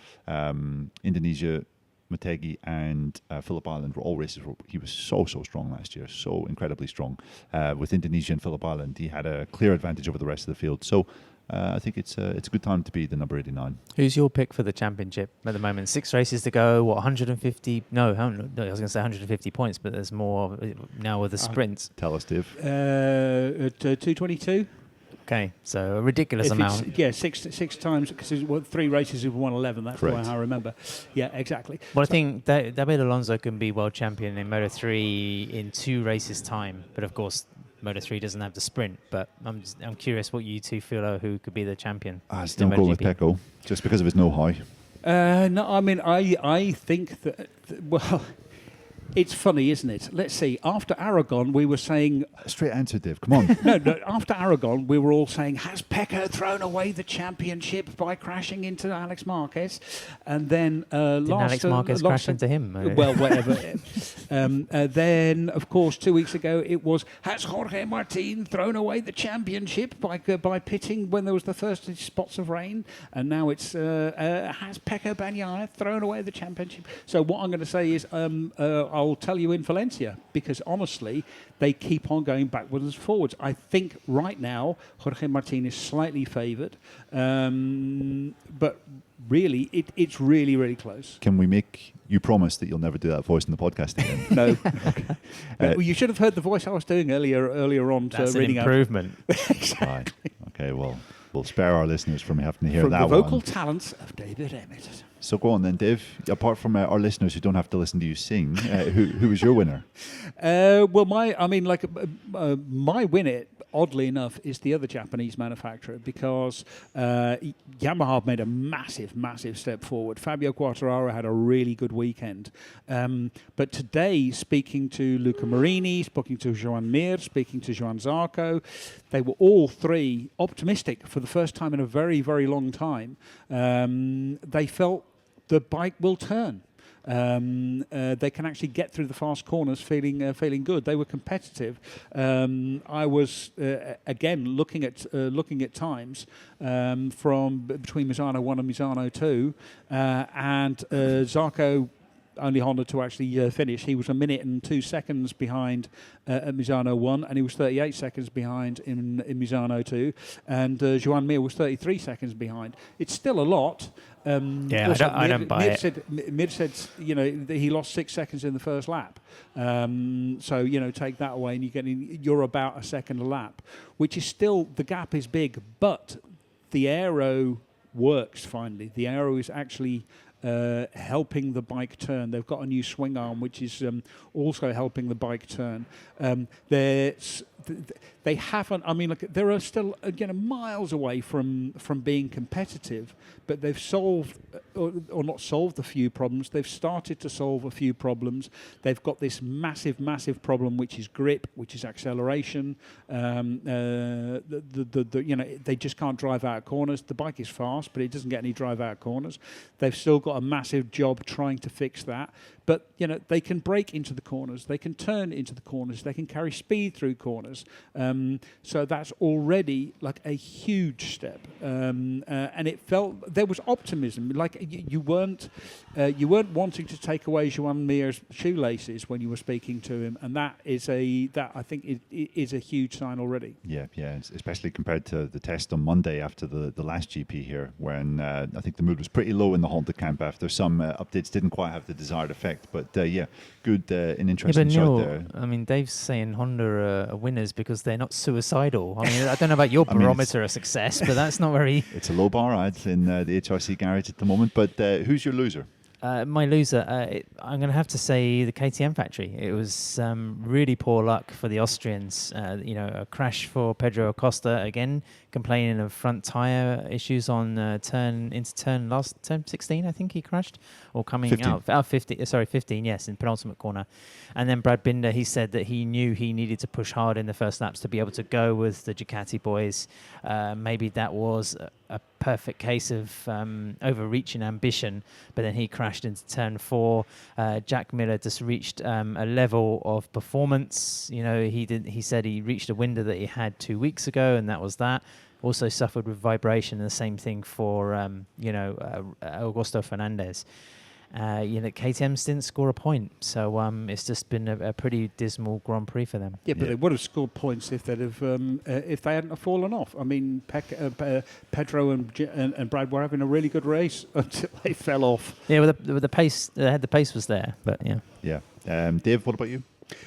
Indonesia, Motegi and Phillip Island were all races where he was so strong last year, so incredibly strong. With Indonesia and Phillip Island, he had a clear advantage over the rest of the field. So I think it's a good time to be the number 89. Who's your pick for the championship at the moment? 6 races to go. What, 150? No, I was going to say 150 points, but there's more now with the sprints. Tell us, Dave. At 222. Okay, so a ridiculous amount. Yeah, six times, because 3 races have won 11. That's Correct. why I remember. Yeah, exactly. Well, I think David Alonso can be world champion in Moto3 in 2 races' time, but of course, Moto3 doesn't have the sprint. But I'm curious what you two feel who could be the champion. I still go with Pecco, just because of his know-how. No, I mean, I think that well. It's funny, isn't it? Let's see. After Aragon, we were saying... Straight answer, Dave. Come on. No. After Aragon, we were all saying, has Pecco thrown away the championship by crashing into Alex Marquez? And then Didn't Alex Marquez crash into him? Well, whatever. Then, of course, 2 weeks ago, it was, has Jorge Martin thrown away the championship by pitting when there was the first spots of rain? And now it's, has Pecco Bagnaia thrown away the championship? So what I'm going to say is... I'll tell you in Valencia, because honestly, they keep on going backwards and forwards. I think right now, Jorge Martin is slightly favoured, but really, it's really, really close. Can we make you promise that you'll never do that voice in the podcast again? No. Okay. Well, you should have heard the voice I was doing earlier on. That's reading an improvement. Exactly. Right. Okay, well, we'll spare our listeners from having to hear From that the vocal one. talents of David Emmett. So go on then, Dave. Apart from our listeners who don't have to listen to you sing, who was your winner? Well, my winner, oddly enough, is the other Japanese manufacturer, because Yamaha made a massive step forward. Fabio Quartararo had a really good weekend. But today, speaking to Luca Marini, speaking to Joan Mir, speaking to Joan Zarco, they were all 3 optimistic for the first time in a very, very long time. They felt the bike will turn. They can actually get through the fast corners feeling good. They were competitive. I was again looking at times from between Misano 1 and Misano 2, and Zarco only Honda to actually finish. He was 1 minute and 2 seconds behind at Misano 1, and he was 38 seconds behind in Misano 2, and Joan Mir was 33 seconds behind. It's still a lot. I don't buy it. Mir said, he lost 6 seconds in the first lap. So, take that away and you're about a second a lap, which is still, the gap is big, but the aero works finally. The aero is actually helping the bike turn. They've got a new swing arm, which is also helping the bike turn. They haven't. I mean, look, they're still miles away from being competitive, but they've solved or not solved a few problems. They've started to solve a few problems. They've got this massive problem, which is grip, which is acceleration. They just can't drive out corners. The bike is fast, but it doesn't get any drive out corners. They've still got got a massive job trying to fix that. But, they can brake into the corners, they can turn into the corners, they can carry speed through corners. So that's already like a huge step. And it felt there was optimism. Like you weren't wanting to take away Joan Mir's shoelaces when you were speaking to him, and that I think is a huge sign already. Yeah, especially compared to the test on Monday after the last GP here, when I think the mood was pretty low in the Honda camp after some updates didn't quite have the desired effect. But good and interesting shot there. I mean, Dave's saying Honda are winners because they're not suicidal. I mean, I don't know about your barometer of success, but that's not very... It's a low bar, in the HRC garage at the moment. But who's your loser? My loser, I'm going to have to say the KTM factory. It was really poor luck for the Austrians. A crash for Pedro Acosta, again, complaining of front tyre issues on turn 16, I think he crashed, or coming 15. out 15, yes, in penultimate corner. And then Brad Binder, he said that he knew he needed to push hard in the first laps to be able to go with the Ducati boys. Maybe that was a perfect case of overreaching ambition, but then he crashed into turn 4. Jack Miller just reached a level of performance. He said he reached a window that he had 2 weeks ago, and that was that. Also suffered with vibration, and the same thing for Augusto Fernandez. KTM didn't score a point, so it's just been a pretty dismal Grand Prix for them. Yeah, but they would have scored points if they hadn't have fallen off. I mean, Pedro and Brad were having a really good race until they fell off. Yeah, with the pace, the pace was there, but yeah. Yeah. Dave, what about you?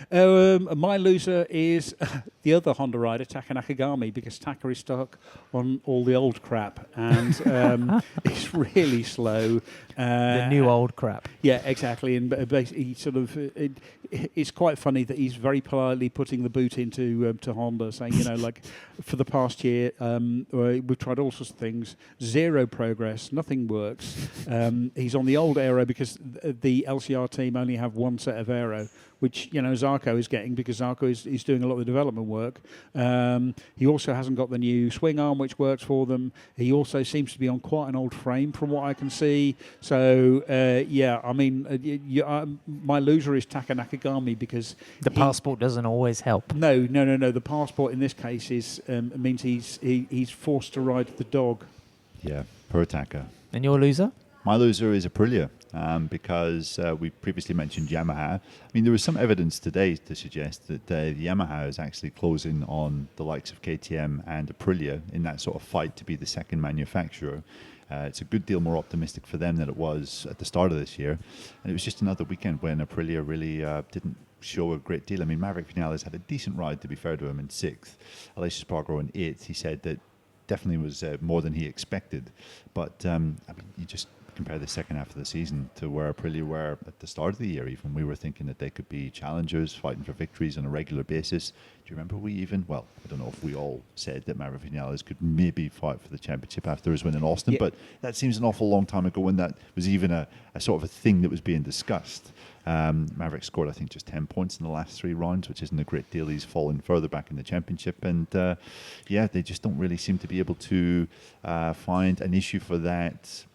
My loser is the other Honda rider, Taka Nakagami, because Taka is stuck on all the old crap, and it's really slow. The new old crap. Yeah, exactly. And basically, it's quite funny that he's very politely putting the boot into to Honda, saying, for the past year, we've tried all sorts of things, zero progress, nothing works. He's on the old aero because the LCR team only have one set of aero, which Zarco is getting because Zarco is doing a lot of the development work. He also hasn't got the new swing arm, which works for them. He also seems to be on quite an old frame, from what I can see. So my loser is Taka Nakagami because the passport doesn't always help. No. The passport in this case means he's forced to ride the dog. Yeah, poor Taka. And your loser? My loser is Aprilia. Because we previously mentioned Yamaha. I mean, there was some evidence today to suggest that Yamaha is actually closing on the likes of KTM and Aprilia in that sort of fight to be the second manufacturer. It's a good deal more optimistic for them than it was at the start of this year. And it was just another weekend when Aprilia really didn't show a great deal. I mean, Maverick Vinales had a decent ride, to be fair to him, in 6th. Aleix Espargaro in 8th. He said that definitely was more than he expected. But, you just compare the second half of the season to where Aprilia were at the start of the year. Even we were thinking that they could be challengers fighting for victories on a regular basis. Do you remember I don't know if we all said that Maverick Vinales could maybe fight for the championship after his win in Austin, yeah. But that seems an awful long time ago when that was even a sort of a thing that was being discussed. Maverick scored, I think, just 10 points in the last 3 rounds, which isn't a great deal. He's fallen further back in the championship, and they just don't really seem to be able to find an issue for that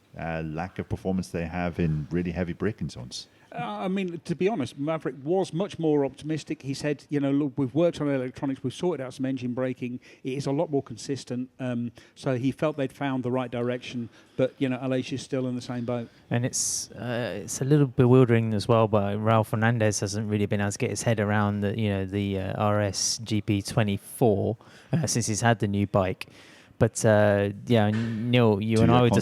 lack of performance they have in really heavy braking zones. To be honest, Maverick was much more optimistic. He said, look, we've worked on electronics, we've sorted out some engine braking, it is a lot more consistent. So he felt they'd found the right direction, but, Aleix is still in the same boat. And it's a little bewildering as well, but Raul Fernandez hasn't really been able to get his head around the RS GP24 since he's had the new bike. But Neil, you and I were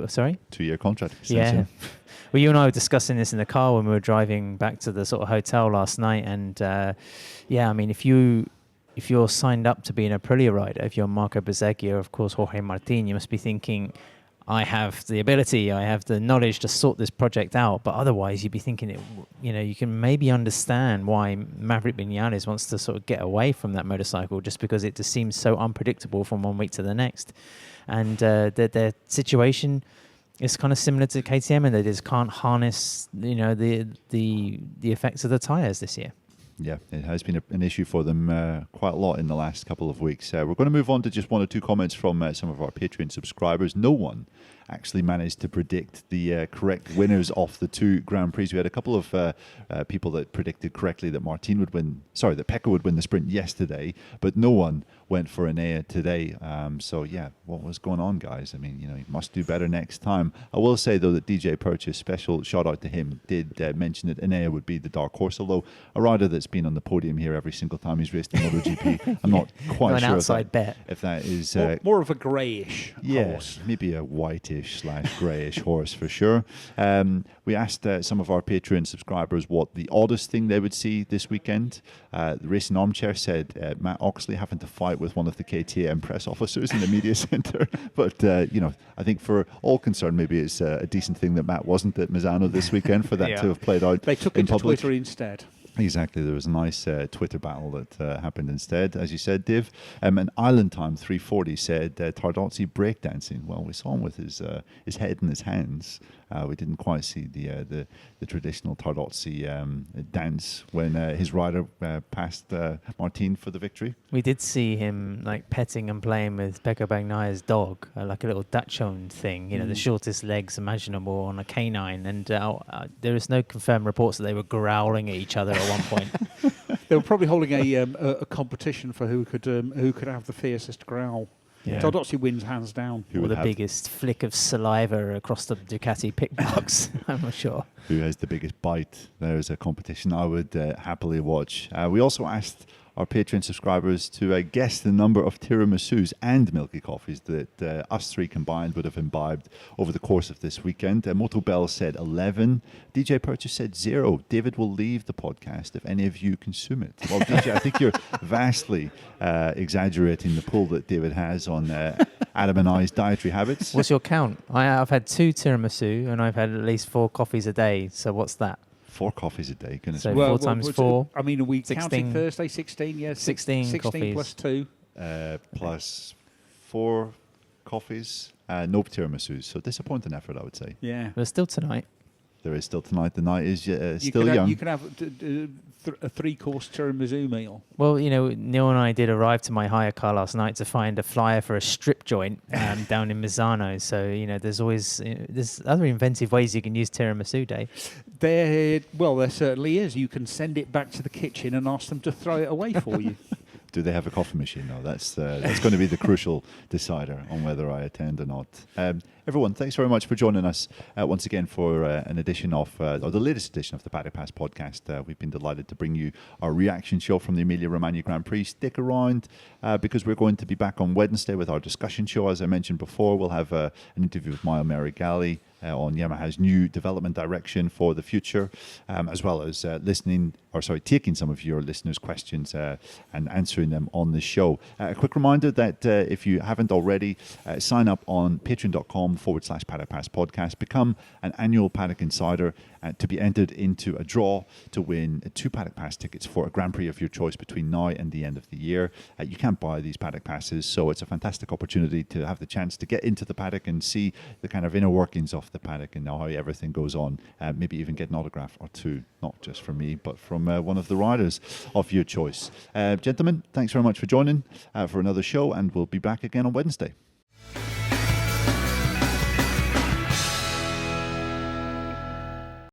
sorry? 2-year contract extension. Yeah. Well, you and I were discussing this in the car when we were driving back to the sort of hotel last night, and if you're signed up to be an Aprilia rider, if you're Marco Bezzecchi or of course Jorge Martin, you must be thinking, I have the ability, I have the knowledge to sort this project out. But otherwise, you'd be thinking, you can maybe understand why Maverick Vinales wants to sort of get away from that motorcycle, just because it just seems so unpredictable from one week to the next. And their situation is kind of similar to KTM, and they just can't harness, the effects of the tyres this year. Yeah, it has been an issue for them quite a lot in the last couple of weeks. We're going to move on to just 1 or 2 comments from some of our Patreon subscribers. No one actually managed to predict the correct winners of the 2 Grand Prix. We had a couple of people that predicted correctly that Pecco would win the sprint yesterday, but no one went for Enea today. So yeah, what was going on, guys? I mean, you must do better next time. I will say though that DJ Purchase, special shout out to him, did mention that Enea would be the dark horse, although a rider that's been on the podium here every single time he's raced in MotoGP. I'm not quite sure if that is more of a greyish horse. Maybe a whitish / greyish horse for sure. We asked some of our Patreon subscribers what the oddest thing they would see this weekend. The Racing Armchair said Matt Oxley having to fight with one of the KTM press officers in the media centre. But, I think for all concerned, maybe it's a decent thing that Matt wasn't at Misano this weekend for that to have played out. They took it to Twitter instead. Exactly. There was a nice Twitter battle that happened instead, as you said, Div. And Island Time 340 said Tardozzi breakdancing. Well, we saw him with his head in his hands. We didn't quite see the traditional Tardozzi dance when his rider passed Martin for the victory. We did see him like petting and playing with Pecco Bagnaia's dog, like a little Dachshund thing, the shortest legs imaginable on a canine. And there is no confirmed reports that they were growling at each other at one point. They were probably holding a competition for who could have the fiercest growl. Yeah. Tardozzi wins hands down. Or the biggest flick of saliva across the Ducati pit box, I'm not sure. Who has the biggest bite? There's a competition I would happily watch. We also asked our Patreon subscribers to guess the number of tiramisus and milky coffees that us 3 combined would have imbibed over the course of this weekend. Moto Bell said 11. DJ Purchase said 0. David will leave the podcast if any of you consume it. Well, DJ, I think you're vastly exaggerating the pull that David has on Adam and I's dietary habits. What's your count? I've had 2 tiramisu and I've had at least 4 coffees a day. So what's that? 4 coffees a day. Goodness. So 4 times 4. I mean, are we counting Thursday? 16, yeah. 16 coffees. Plus 2. Plus 4 coffees. No tiramisus. So disappointing effort, I would say. Yeah. But still tonight. There is still tonight. The night is still young. You can have a 3-course tiramisu meal. Well, Neil and I did arrive to my hire car last night to find a flyer for a strip joint down in Misano. So, there's always there's other inventive ways you can use tiramisu day. There certainly is. You can send it back to the kitchen and ask them to throw it away for you. Do they have a coffee machine? No, that's going to be the crucial decider on whether I attend or not. Everyone, thanks very much for joining us once again for an edition of, or the latest edition of the Paddock Pass podcast. We've been delighted to bring you our reaction show from the Emilia-Romagna Grand Prix. Stick around because we're going to be back on Wednesday with our discussion show. As I mentioned before, we'll have an interview with Maya Marigali on Yamaha's new development direction for the future, as well as taking some of your listeners' questions and answering them on the show. A quick reminder that if you haven't already, sign up on patreon.com/Paddock Pass podcast. Become an annual Paddock Insider to be entered into a draw to win 2 Paddock Pass tickets for a Grand Prix of your choice between now and the end of the year. You can't buy these Paddock Passes, so it's a fantastic opportunity to have the chance to get into the paddock and see the kind of inner workings of the paddock and know how everything goes on. Maybe even get an autograph or 2, not just from me, but from one of the riders of your choice. Gentlemen, thanks very much for joining for another show, and we'll be back again on Wednesday.